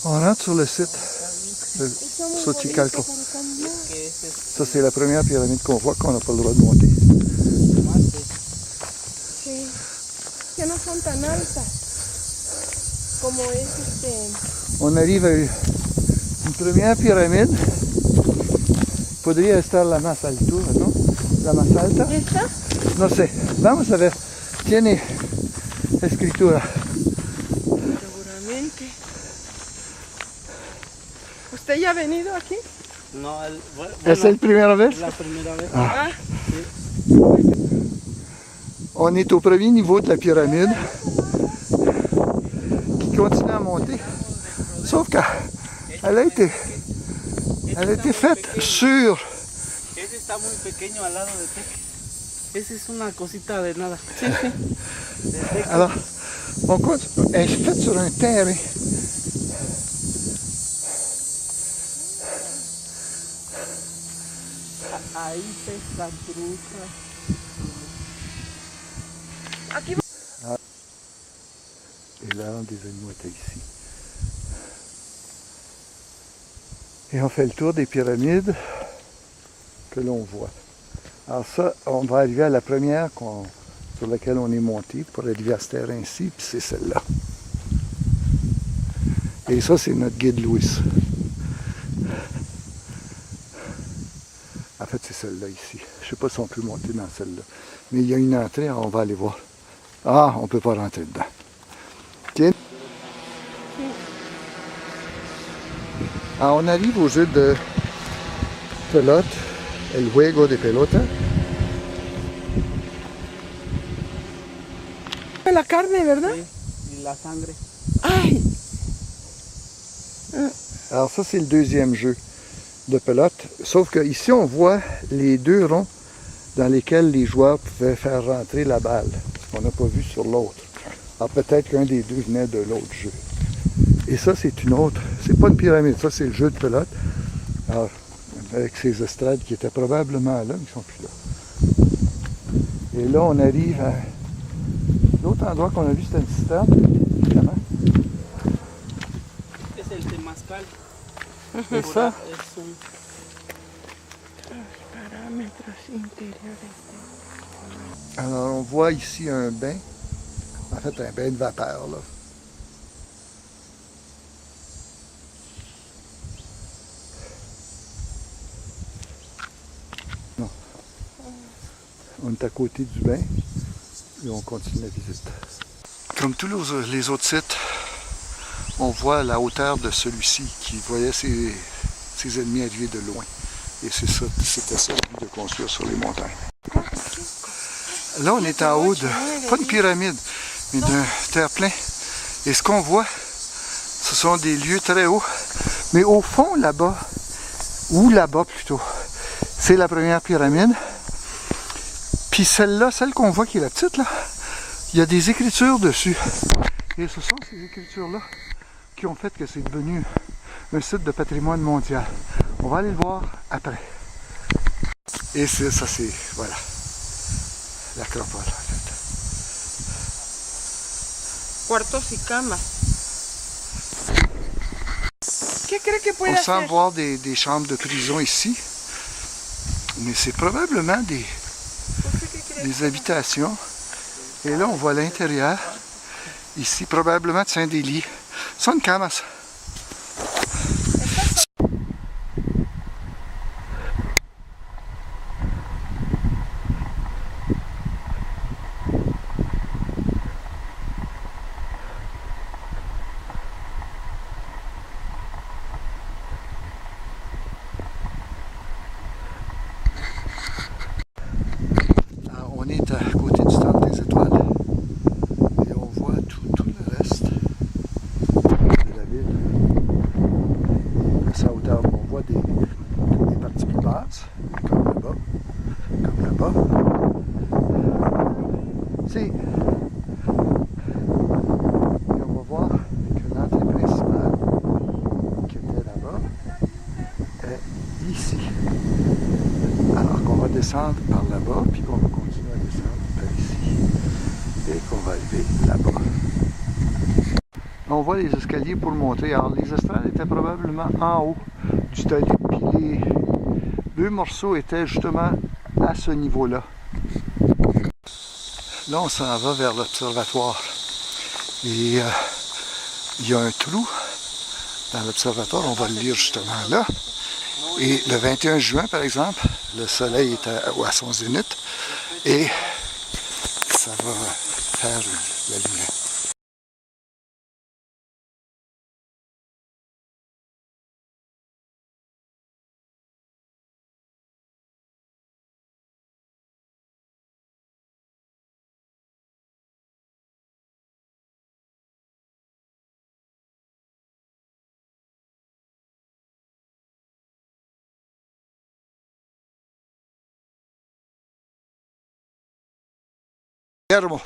On rentre sur le site de Xochicalco. Ça, c'est la première pyramide qu'on voit qu'on n'a pas le droit de monter. Que no son tan altas como es On arrive à une première pyramide. Podría estar la más altura, ¿no? La más alta. ¿Esta? No sé. Vamos a ver. Tiene escritura. Seguramente. ¿Usted ya ha venido aquí? No, bueno, ¿Es la primera vez? La primera vez. Ah. On est au premier niveau de la pyramide qui continue à monter. Sauf qu'elle a été faite sur... Ese está muy pequeño al lado de Teques. Ese es una cosita de nada. Sí, sí. Alors, on continue. Elle est faite sur un terrain. Ahí pescan truchas. Aquí. Et là, des animaux étaient ici. Et on fait le tour des pyramides que l'on voit. Alors ça, on va arriver à la première sur laquelle on est monté pour arriver à ce terrain-ci, puis c'est celle-là. Et ça, c'est notre guide Louis. En fait, c'est celle-là ici. Je ne sais pas si on peut monter dans celle-là. Mais il y a une entrée, alors on va aller voir. Ah, on ne peut pas rentrer dedans. Tiens. Alors, on arrive au jeu de pelote, el juego de pelota. La carne, ¿verdad? Sí, y la sangre. Ay. Alors ça, c'est le deuxième jeu de pelote. Sauf qu'ici, on voit les deux ronds dans lesquels les joueurs pouvaient faire rentrer la balle. Ce qu'on n'a pas vu sur l'autre. Alors peut-être qu'un des deux venait de l'autre jeu. Et ça, c'est une autre. C'est pas une pyramide, ça, c'est le jeu de pelote. Alors, avec ces estrades qui étaient probablement là, mais ils ne sont plus là. Et là, on arrive à... L'autre endroit qu'on a vu, c'était une citerne, évidemment. Es el temazcal. Et ça, Es un... Parámetros interiores. alors on voit ici un bain. En fait, un bain de vapeur, là. Non. On est à côté du bain et on continue la visite. Comme tous les autres sites, on voit la hauteur de celui-ci qui voyait ses ennemis arriver de loin. Et c'était ça le but de construire sur les montagnes. Là, on est en haut de, pas une pyramide, mais d'un terre-plein. Et ce qu'on voit, ce sont des lieux très hauts. Mais au fond, là-bas, ou là-bas plutôt, c'est la première pyramide. Puis celle-là, celle qu'on voit qui est la petite, là, il y a des écritures dessus. Et ce sont ces écritures-là qui ont fait que c'est devenu un site de patrimoine mondial. On va aller le voir après. Et ça, c'est, voilà, l'acropole, en fait. Cuartos y camas. ¿Qué cree que puede On semble hacer? voir des chambres de prison ici. Mais c'est probablement des habitations. Et là, on voit l'intérieur. Ici, probablement de Saint-Délie. Son camas. Alors, on est à côté du Temple des Étoiles. Et on voit tout le reste de la ville. À sa hauteur, on voit des parties plus basses, comme là-bas. Comme là-bas. Et on va voir que l'entrée principale qui était là-bas est ici. Alors qu'on va descendre par là-bas, puis qu'on va continuer à descendre par ici. Et qu'on va arriver là-bas. On voit les escaliers pour monter. Alors, les estrades étaient probablement en haut du talus, puis les deux morceaux étaient justement à ce niveau-là. Là, on s'en va vers l'observatoire. Et il y a un trou dans l'observatoire, on va le lire justement là. Et le 21 juin, par exemple, le soleil est à son zénith et ça va faire la lumière. Guillermo,